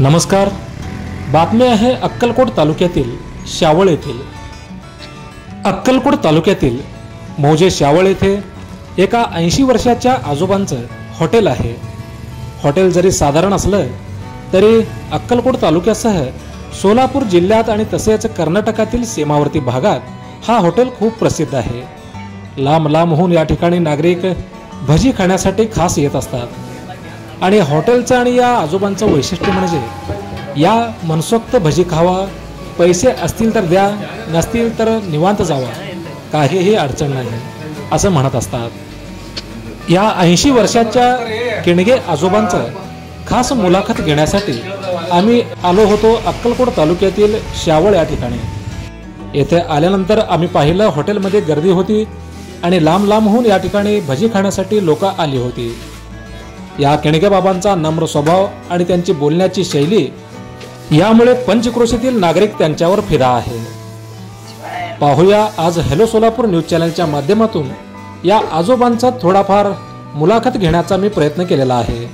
नमस्कार. बातमी आहे अक्कलकोट तालुक्यातील शावळ येथील. अक्कलकोट तालुक्यातील मौजे शावळ येथे एका 80 वर्षाच्या आजोबांचं हॉटेल आहे. हॉटेल जरी साधारण असलं तरी अक्कलकोट तालुक्यासह सोलापूर जिल्ह्यात आणि तसेच कर्नाटकातील सीमावर्ती भागात हा हॉटेल खूप प्रसिद्ध आहे. लांब लांबहून या ठिकाणी नागरिक भजी खाण्यासाठी खास येत असतात. आणि हॉटेलचं आणि या आजोबांचं वैशिष्ट्य म्हणजे या मनसोक्त भजी खावा, पैसे असतील तर द्या, नसतील तर निवांत जावा, काहीही अडचण नाही असं म्हणत असतात. या 80 वर्षाच्या किणगे आजोबांचं खास मुलाखत घेण्यासाठी आम्ही आलो होतो अक्कलकोट तालुक्यातील शावळ या ठिकाणी. येथे आल्यानंतर आम्ही पाहिलं हॉटेलमध्ये गर्दी होती आणि लांब लांबहून या ठिकाणी भजी खाण्यासाठी लोक आली होती. या किणगे बाबांचा नम्र स्वभाव आणि त्यांची बोलण्याची शैली यामुळे पंचक्रोशीतील नागरिक त्यांच्यावर फिदा आहे. पाहूया आज हॅलो सोलापूर न्यूज चॅनलच्या माध्यमातून या आजोबांचा थोडाफार मुलाखत घेण्याचा मी प्रयत्न केलेला आहे.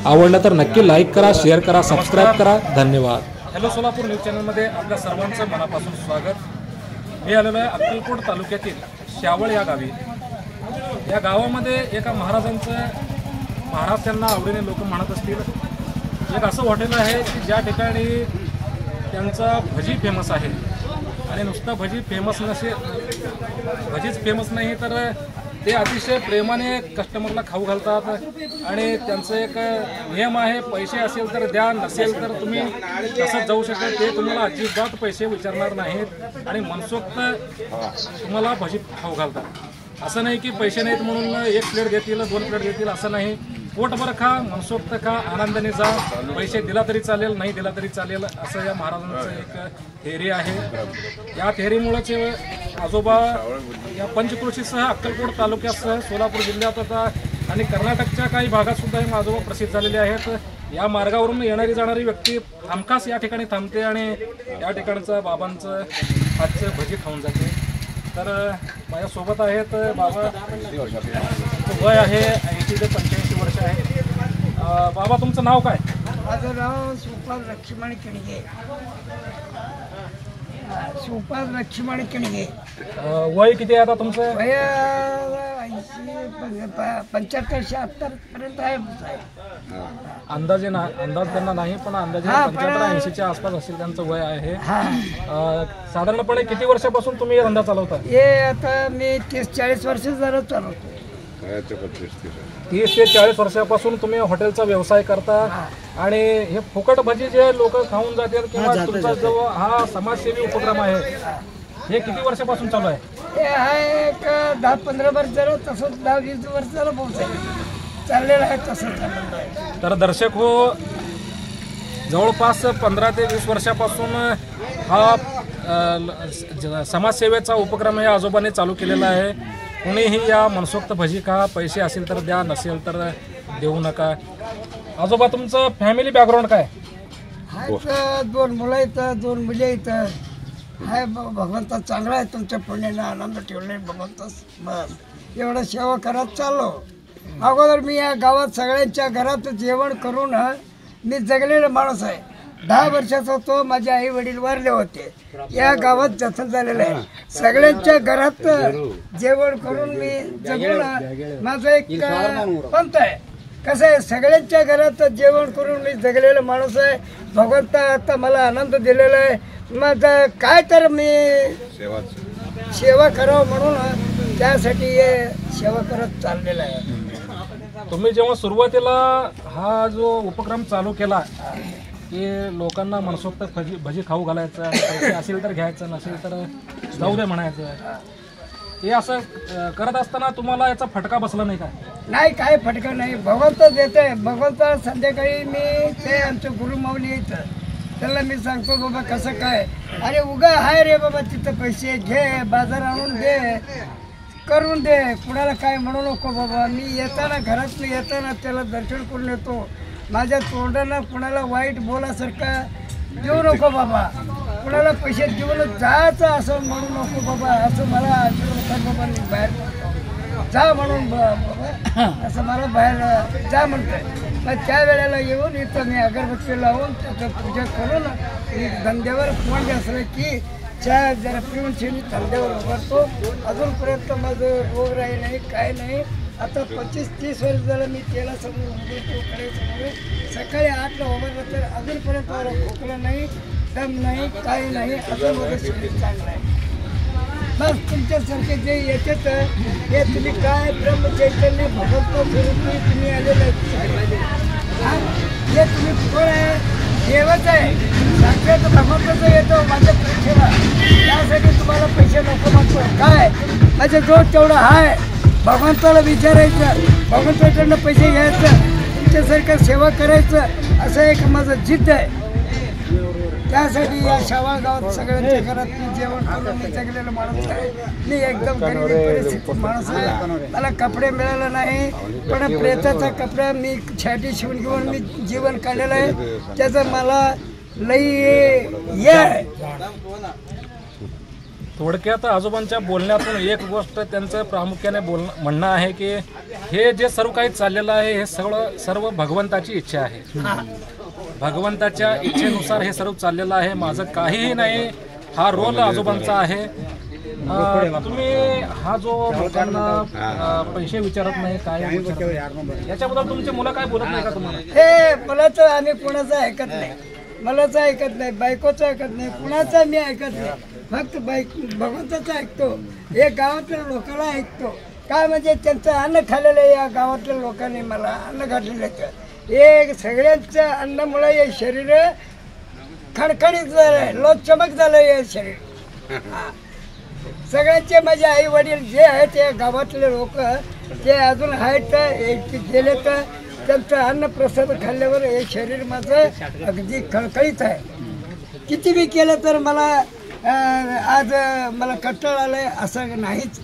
आवडलं तर नक्की लाईक करा, शेअर करा, सबस्क्राईब करा. धन्यवाद. हॅलो सोलापूर न्यूज चॅनलमध्ये आपल्या सर्वांचं मनापासून स्वागत. मी आलेलो आहे अक्कलकोट तालुक्यातील शावळ या गावी. या गावामध्ये एका महाराज त्यांना आवडीने लोक म्हणत असतील, एक असं हॉटेल आहे की ज्या ठिकाणी त्यांचा भजी फेमस आहे. आणि नुसतं भजीच फेमस नाही तर ते अतिशय प्रेमाने कस्टमरला खाऊ घालतात. आणि त्यांचं एक नियम आहे, पैसे असेल तर द्या, नसेल तर तुम्ही तसंच जाऊ शकता. ते तुम्हाला अजिबात पैसे विचारणार नाहीत आणि मनसोक्त तुम्हाला भजी खाऊ घालतात. असं नाही की पैसे नाहीत म्हणून 1 प्लेट देतील, 2 प्लेट देतील, असं नाही. पोटभर खा, मनसोक्त खा, आनंदाने जा. पैसे दिला तरी चालेल, नाही दिला तरी चालेल, असं या महाराजांचं एक थेअरी आहे. या थेअरीमुळेच आजोबा या पंचक्रोशीसह अक्कलकोट तालुक्यासह सोलापूर जिल्ह्यात होता आणि कर्नाटकच्या काही भागात सुद्धा हे आजोबा प्रसिद्ध झालेले आहेत. या मार्गावरून येणारी जाणारी व्यक्ती हमखास या ठिकाणी थांबते आणि या ठिकाणचं बाबांचं हातचं भजी खाऊन जाते. तर माझ्यासोबत आहेत बाबा. वय आहे 80 ते 85 वर्ष आहे. बाबा तुमचं नाव काय? माझं नाव सुपाल लक्ष्मण किणगे. सुपाल लक्ष्मण किणगे. वय किती आहे आता तुमचं? वय 75 76 पर्यंत आहे. अंदाज त्यांना नाही पण अंदाजे 75-80च्या आसपास असेल त्यांचं वय आहे. साधारणपणे किती वर्षापासून तुम्ही धंदा चालवता? हे आता मी 30-40 वर्ष जरा चालवतो. 30 ते 40 वर्षापासून तुम्ही हॉटेलचा व्यवसाय करता. आणि हे फुकट भजी जे लोक खाऊन जातात किंवा तुमचा जो हा समाजसेवी उपक्रम आहे हे किती वर्षापासून चालू आहे? हे आहे एक 10-15 वर्ष झालं, तसंच 10-20 वर्ष झालं चाललेलं आहे. तसं चाललेलं आहे. तर दर्शक हो, जवळपास 15 ते 20 वर्षापासून हा समाजसेवेचा उपक्रम या आजोबाने चालू केलेला आहे. कुणीही या मनसोक्त भजी खा, पैसे असेल तर द्या, नसेल तर देऊ नका. आजोबा तुमचं फॅमिली बॅकग्राऊंड काय? 2 मुलं आहेत, 2 मुली आहेत. हाय भगवंता चांगला आहे, तुमच्या पुण्याने आनंद ठेवले भगवंता. बस एवढं सेवा करत चाललो. अगोदर मी या गावात सगळ्यांच्या घरात जेवण करून मी जगलेला माणूस आहे. 10 वर्षाचा होतो, माझे आई वडील वारले होते. या गावात जतन झालेलं आहे. सगळ्यांच्या घरात जेवण करून मी जगून माझं एक पंथ आहे. कसं आहे, सगळ्यांच्या घरात जेवण करून मी जगलेला माणूस आहे. भगवंता आता मला आनंद दिलेला आहे. माझं काय तर मी सेवा करावं म्हणून त्यासाठी हे सेवा करत चाललेलं आहे. तुम्ही जेव्हा सुरुवातीला हा जो उपक्रम चालू केला की लोकांना मनसोक्त भजी खाऊ घालायचं, पैसे असेल तर घ्यायचं, नसेल तर जाऊ दे म्हणायचं, हे असं करत असताना तुम्हाला याचा फटका बसला नाही का? नाही, काय फटका नाही. भगवंत देते. भगवंता संध्याकाळी मी ते आमचं गुरुमाऊली येतं त्याला मी सांगतो, बाबा कसं काय, अरे उगा हाय रे बाबा, तिथं पैसे घे, बाजार आणून दे, करून दे, कुणाला काय म्हणू नको बाबा. मी येताना घरात येताना त्याला दर्शन करून येतो. माझ्या तोंडाला कुणाला वाईट बोलासारखं देऊ नको बाबा, कुणाला पैसे देऊन जायचं असं म्हणू नको बाबा, असं मला आशीर्वाद बाबा. मी बाहेर जा म्हणून बाबा असं मला बाहेर जा म्हणतोय. मग त्या वेळेला येऊन इथं मी अगरबत्ती लावून त्याचं पूजा करून एक धंद्यावर कोण असलं की चहा जरा पिऊन शिवून धंद्यावर उभारतो. अजूनपर्यंत माझं रोगराई नाही, काय नाही. आता 25-30 वर्ष झालं मी तेला समोर उभे करायचं. सकाळी 8ला उभारलं तर अजूनपर्यंत मला खोकला नाही, दम नाही, काही नाही. अजून माझं शरीर चांगलं आहे. बस तुमच्यासारखे जे येतात हे तुम्ही काय ब्रह्मचैतन्य भगवंत स्वरूपी तुम्ही आलेले हे तुम्ही कोण आहे? देवच आहे, साक्षात भगवंताचं येतो माझ्या परीक्षेला. त्यासाठी तुम्हाला पैसे नको म्हणतो काय? माझ्या जोड तेवढं आहे. भगवंताला विचारायचं, भगवंताकडनं पैसे घ्यायचं, तुमच्यासारखं सेवा करायचं, असं एक माझं जिद्द आहे. त्यासाठी या शावाळ गावात सगळ्यांच्या घरात मी जेवण करून मी जगलेलं माणूस आहे. मी एकदम गरिबी परिस्थितीत माणूस आहे. मला कपडे मिळाले नाही, पण प्रेताचा कपडा मी छाटी शिवून घेऊन मी जीवन काढलेलं आहे. त्याचं मला लई हे आहे. थोडक्यात आजोबांच्या बोलण्यातून एक गोष्ट त्यांचं प्रामुख्याने म्हणणं आहे की हे जे सर्व काही चाललेलं आहे हे सर्व भगवंताची इच्छा आहे. भगवंताच्या इच्छेनुसार हे सर्व चाललेलं आहे. माझं काहीही नाही. हा रोल आजोबांचा आहे. तुम्ही हा जो लोकांना पैसे विचारत नाही, काय याच्याबद्दल तुमची मुलं काय बोलत नाही का तुम्हाला? हे मुलाचं आम्ही कुणाचं ऐकत नाही, मलाचं ऐकत नाही, बायकोचं ऐकत नाही, कुणाचं मी ऐकत नाही. फक्त भगवंताचं ऐकतो. हे गावातल्या लोकांना ऐकतो. काय म्हणजे त्यांचं अन्न खाल्लेलं आहे. या गावातल्या लोकांनी मला अन्न घातलेलं आहे. हे सगळ्यांचं अन्नामुळे हे शरीर खणखणीत झालंय, लोकचमक झालं हे शरीर. सगळ्यांचे माझे आई वडील जे आहेत ते गावातले लोक ते अजून आहेत गेले तर त्यांचं अन्न प्रसाद खाल्ल्यावर हे शरीर माझं अगदी खळखळीत आहे. किती बी केलं तर मला आज मला कंटाळा आलाय असं नाहीच.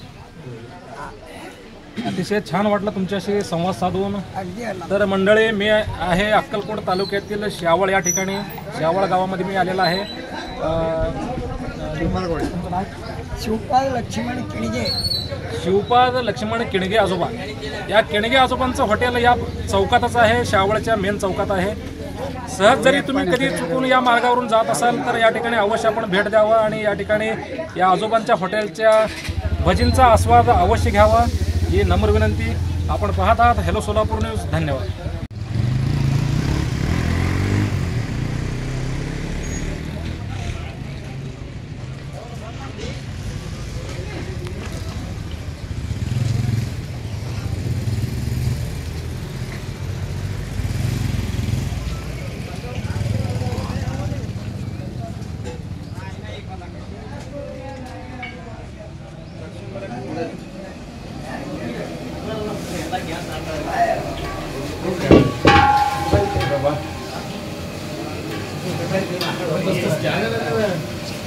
अतिशय छान वाटलं तुमच्याशी संवाद साधून. अगदी तर मंडळी, मी आहे अक्कलकोट तालुक्यातील शावळ या ठिकाणी, शावळ गावामध्ये मी आलेला आहे. शिवपाल लक्ष्मण किणगे. शिवपाल लक्ष्मण किणगे आजोबा. या किणगे आजोबांचं हॉटेल या चौकातच आहे, शावळच्या मेन चौकात आहे. सहज जरी तुम्ही कधी चुकून या मार्गावरून जात असाल तर या ठिकाणी अवश्य आपण भेट द्यावा आणि या ठिकाणी या आजोबांच्या हॉटेलच्या भजींचा आस्वाद अवश्य घ्यावा ही नम्र विनंती. आपण पाहत आहात हॅलो सोलापूर न्यूज. धन्यवाद.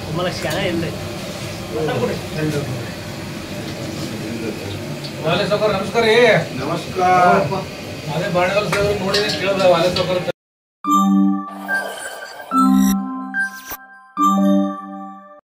तुम्हाला शाळा येईल नमस्कार. नमस्कार. माझे बाणगाव सर मोडे खेळ